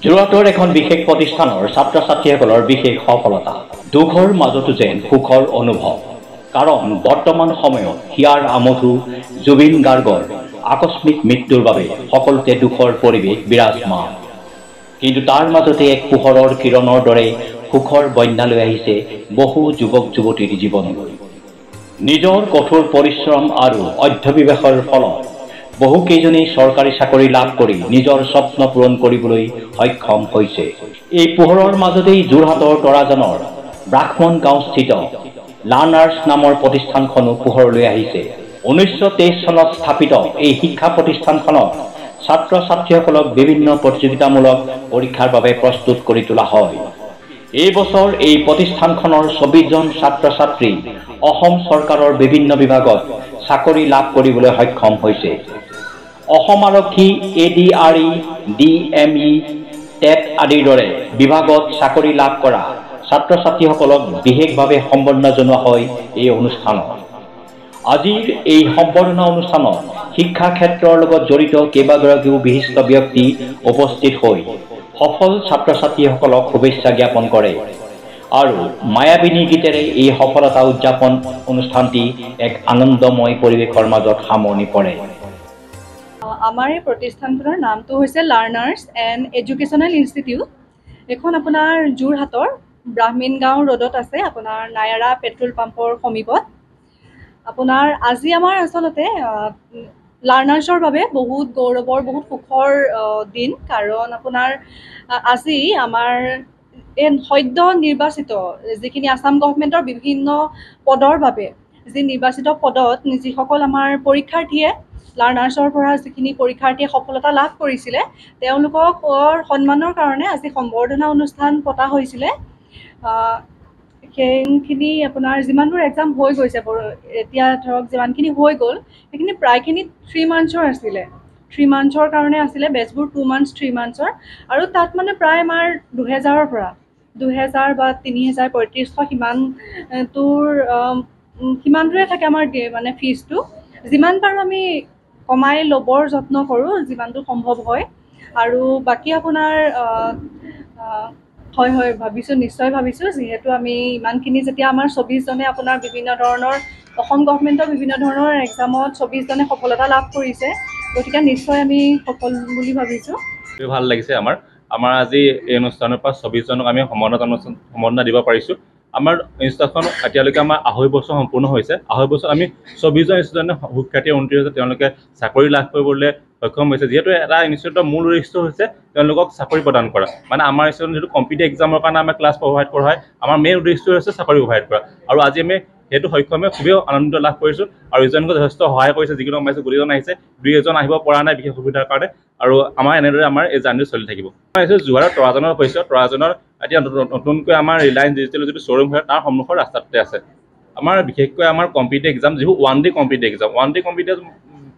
যোৰহাটৰ এখন বিশেষ প্ৰতিষ্ঠানৰ ছাত্ৰ ছাত্ৰীসকলৰ বিশেষ সফলতা দুখৰ মাজতো যেন সুখৰ অনুভৱ কাৰণ বৰ্তমান সময়ত হিয়াৰ আমঠু জুবিন গাৰ্গৰ আকস্মিক মৃত্যুৰ বাবে সকলোতে দুখৰ পৰিৱেশ বিৰাজমান কিন্তু তাৰ মাজতে এক পোহৰৰ কিৰণৰ দৰে সুখৰ বন্যা লৈ আহিছে বহু যুৱক যুৱতীৰ জীৱনলৈ নিজৰ কঠোৰ পৰিশ্ৰম আৰু অধ্যৱসায়ৰ ফলত বহুকেইজনী চৰকাৰী চাকৰি লাভ কৰি নিজৰ স্বপ্ন পূৰণ কৰিবলৈ সক্ষম হৈছে এই পোহৰৰ মাজতেই যোৰহাটৰ তৰাজনৰ ব্ৰাহ্মণ গাঁওস্থিত লাৰ্ণাৰ্ছ নামৰ প্ৰতিষ্ঠানখনো পোহৰলৈ আহিছে 1923 চনত স্থাপিত এই শিক্ষা প্ৰতিষ্ঠানখনত ছাত্ৰ ছাত্ৰীসকলক বিভিন্ন প্ৰতিযোগিতামূলক পৰীক্ষাৰ বাবে প্ৰস্তুত কৰি তোলা হয় এই বছৰ এই প্ৰতিষ্ঠানখনৰ 24 জন ছাত্ৰ ছাত্ৰী অসম চৰকাৰৰ বিভিন্ন বিভাগত চাকৰি লাভ কৰিবলৈ সক্ষম হৈছে অসম আৰক্ষী এডিআৰই ডিএমই টেট আদিৰ দৰে বিভাগত চাকৰি লাভ কৰা ছাত্ৰ ছাত্ৰীসকলক বিশেষভাৱে সম্বৰ্ধনা জনোৱা হয় এই অনুষ্ঠানত আজিৰ এই সম্বৰ্ধনা অনুষ্ঠানত শিক্ষা ক্ষেত্ৰৰ লগত জড়িত কেইবাগৰাকীও বিশিষ্ট ব্যক্তি উপস্থিত হৈ সফল ছাত্ৰ ছাত্ৰীসকলক শুভেচ্ছা জ্ঞাপন কৰে আৰু মায়াবিনী গীতেৰে এই সফলতা উদযাপন অনুষ্ঠানটি এক আনন্দময় পৰিৱেশৰ মাজত সামৰণি পৰে আমাৰ এই প্ৰতিষ্ঠানখনৰ নামটো হৈছে লাৰ্ণাৰ্ছ এণ্ড এডুকেশ্যনেল ইনষ্টিটিউট এখন আপোনাৰ যোৰহাটৰ ব্ৰাহ্মণ গাঁও ৰোডত আছে আপোনাৰ নায়াৰা পেট্ৰল পাম্পৰ সমীপত আপোনাৰ আজি আমাৰ আচলতে লাৰ্ণাৰ্ছৰ বাবে বহুত গৌৰৱৰ বহুত সুখৰ দিন কাৰণ আপোনাৰ আজি আমাৰ এই সদ্য নিৰ্বাচিত যিখিনি আসাম গভৰ্ণমেণ্টৰ বিভিন্ন পদৰ বাবে যি নিৰ্বাচিত পদত যিসকল আমাৰ পৰীক্ষাৰ্থীয়ে লাৰ্ণাৰ্ছৰ পৰা যিখিনি পৰীক্ষাৰ্থীয়ে সফলতা লাভ কৰিছিলে তেওঁলোকক সন্মানৰ কাৰণে আজি সম্বৰ্ধনা অনুষ্ঠান পতা হৈছিলে সেইখিনি আপোনাৰ যিমানবোৰ এক্সাম হৈ গৈছে এতিয়া ধৰক যিমানখিনি হৈ গ'ল সেইখিনি প্ৰায়খিনি 3 মান্থছৰ আছিলে 3 মান্থছৰ কাৰণে আছিলে বেচবোৰ 2 মান্থছ 3 মান্থছৰ আৰু তাত মানে প্ৰায় আমাৰ 2000ৰ পৰা 2000 বা 3000 3500 সিমানটোৱে থাকে আমাৰ মানে ফিজটো যিমান পাৰোঁ আমি কমাই ল'বৰ যত্ন কৰোঁ যিমানটো সম্ভৱ হয় আৰু বাকী আপোনাৰ হয় হয় ভাবিছোঁ নিশ্চয় ভাবিছোঁ যিহেতু আমি ইমানখিনি যেতিয়া আমাৰ 24 জনে আপোনাৰ বিভিন্ন ধৰণৰ অসম গভৰ্ণমেণ্টৰ বিভিন্ন ধৰণৰ এক্সামত 24 জনে সফলতা লাভ কৰিছে গতিকে নিশ্চয় আমি সফল বুলি ভাবিছোঁ ভাল লাগিছে আমাৰ আজি এই অনুষ্ঠানৰ পৰা 24 জনক আমি সম্বৰ্ধনা দিব পাৰিছোঁ আমাৰ ইনষ্টিটিউটখন এতিয়ালৈকে আমাৰ 2.5 বছৰ সম্পূৰ্ণ হৈছে 2.5 বছৰ আমি 24 জন ষ্টুডেণ্টে সুখ্যাতি উন্নীত হৈছে তেওঁলোকে চাকৰি লাভ কৰিবলৈ সক্ষম হৈছে যিহেতু এটা ইনষ্টিটিউটৰ মূল উদ্দেশ্য হৈছে তেওঁলোকক চাকৰি প্ৰদান কৰা মানে আমাৰ ইনষ্টিটিউটত যিটো কম্পিটিটিভ এক্সামৰ কাৰণে আমাৰ ক্লাছ প্ৰভাইড কৰা হয় আমাৰ মেইন উদ্দেশ্য হৈছে চাকৰি প্ৰভাইড কৰা আৰু আজি আমি সেইটো সক্ষমে খুবেই আনন্দ লাভ কৰিছোঁ আৰু ইজনক যথেষ্ট সহায় কৰিছে যিকেইজন পাইছোঁ গোটেইজন আহিছে 2 এজন আহিব পৰা নাই বিশেষ সুবিধাৰ কাৰণে আৰু আমাৰ এনেদৰে আমাৰ এই জাৰ্ণি চলি থাকিব আহিছোঁ যোৰহাটৰ তৰাজনৰ কৈছোঁ তৰাজনৰ এতিয়া নতুনকৈ আমাৰ ৰিলায়েন্স ডিজিটেলৰ যিটো শ্ব'ৰুম হয় তাৰ সন্মুখৰ ৰাস্তাটোতে আছে আমাৰ বিশেষকৈ আমাৰ কম্পিটিটিভ এক্সাম যিবোৰ 1 ডে কম্পিটিটিভ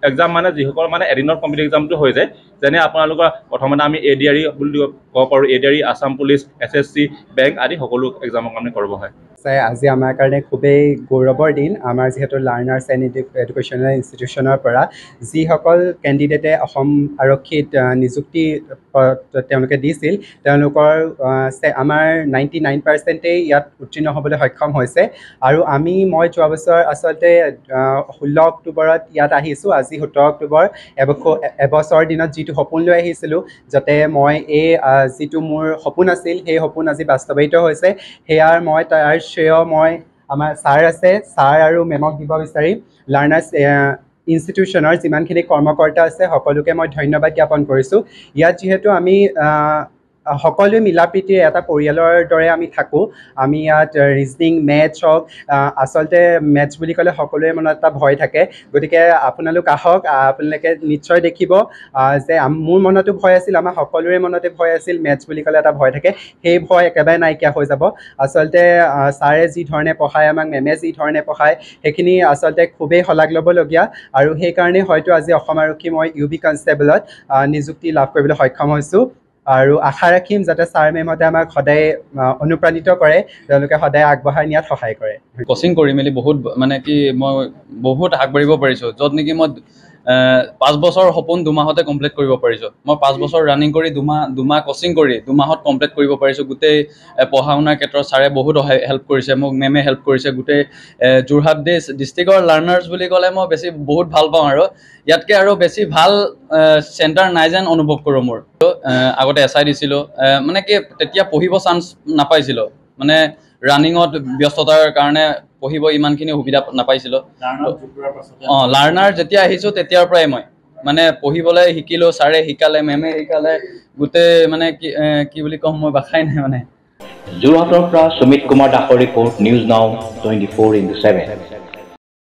এক্সাম মানে যিসকল মানে এদিনৰ কম্পিটিটিভ এক্সামটো হৈ যায় যেনে আপোনালোকৰ প্ৰথমতে আমি এডিআৰই বুলি ক'ব পাৰোঁ ADRE Assam police SSC bank আদি সকলো এক্সামৰ কাৰণে কৰিব হয় আজি আমাৰ কাৰণে খুবেই গৌৰৱৰ দিন আমাৰ যিহেতু লাৰ্ণাৰ্ছ এণ্ড এডুকেশ্যনেল ইনষ্টিটিউশ্যনৰ পৰা যিসকল কেণ্ডিডেটে অসম আৰক্ষীত নিযুক্তি তেওঁলোকে দিছিল তেওঁলোকৰ আমাৰ 99%ই ইয়াত উত্তীৰ্ণ হ'বলৈ সক্ষম হৈছে আৰু মই যোৱা বছৰ আচলতে 16 অক্টোবৰত ইয়াত আহিছোঁ আজি 17 অক্টোবৰ এবছৰ দিনত যিটো সপোন লৈ আহিছিলোঁ যাতে মই এই যিটো মোৰ সপোন আছিল সেই সপোন আজি বাস্তৱায়িত হৈছে সেয়াৰ মই তাৰ শ্ৰেয় মই আমাৰ ছাৰ আৰু মেমক দিব বিচাৰিম লাৰ্ণাৰ্ছ ইনষ্টিটিউশ্যনৰ যিমানখিনি কৰ্মকৰ্তা আছে সকলোকে মই ধন্যবাদ জ্ঞাপন কৰিছোঁ ইয়াত যিহেতু আমি সকলোৱে মিলাপ্ৰীতিৰ এটা পৰিয়ালৰ দৰে আমি থাকোঁ আমি ইয়াত ৰিজনিং মেথছ হওক আচলতে মেথছ বুলি ক'লে সকলোৰে মনত এটা ভয় থাকে গতিকে আপোনালোক আহক আপোনালোকে নিশ্চয় দেখিব যে মোৰ মনতো ভয় আছিল আমাৰ সকলোৰে মনতে ভয় আছিল মেথছ বুলি ক'লে এটা ভয় থাকে সেই ভয় একেবাৰে নাইকিয়া হৈ যাব আচলতে ছাৰে যি ধৰণে পঢ়ায় আমাক মেমে যি ধৰণে পঢ়ায় সেইখিনি আচলতে খুবেই শলাগ ল'বলগীয়া আৰু সেইকাৰণে হয়তো আজি অসম আৰক্ষী মই UB কনষ্টেবলত নিযুক্তি লাভ কৰিবলৈ সক্ষম হৈছোঁ আৰু আশা ৰাখিম যাতে ছাৰ মেমহঁতে আমাক সদায় অনুপ্ৰাণিত কৰে তেওঁলোকে সদায় আগবঢ়াই নিয়াত সহায় কৰে কোচিং কৰি মেলি বহুত মানে কি মই বহুত আগবাঢ়িব পাৰিছোঁ য'ত নেকি মই 5 বছৰ সপোন 2 মাহতে কমপ্লিট কৰিব পাৰিছোঁ মই 5 বছৰ ৰানিং কৰি 2 মাহ কোচিং কৰি 2 মাহত কমপ্লিট কৰিব পাৰিছোঁ গোটেই পঢ়া শুনাৰ ক্ষেত্ৰত ছাৰে বহুত হেল্প কৰিছে মোক মেমে হেল্প কৰিছে গোটেই যোৰহাট ডিষ্ট্ৰিক্টৰ লাৰ্ণাৰ্ছ বুলি ক'লে মই বহুত ভাল পাওঁ আৰু ইয়াতকৈ আৰু বেছি ভাল চেণ্টাৰ নাই যেন অনুভৱ কৰোঁ মোৰ আগতে SI দিছিলোঁ মানে কি তেতিয়া পঢ়িব চান্স নাপাইছিলোঁ মানে ৰানিঙত ব্যস্ততাৰ কাৰণে পঢ়িব ইমানখিনি সুবিধা নাপাইছিলোঁ লাৰ্ণাৰ যেতিয়া আহিছোঁ তেতিয়াৰ পৰাই মই মানে পঢ়িবলৈ শিকিলোঁ ছাৰে শিকালে মেমে শিকালে গোটেই মানে কি বুলি ক'ম মই ভাষাই নাই মানে যোৰহাটৰ পৰা সুমিত কুমাৰ দাসৰ ৰিপৰ্ট নিউজ নাও 24/7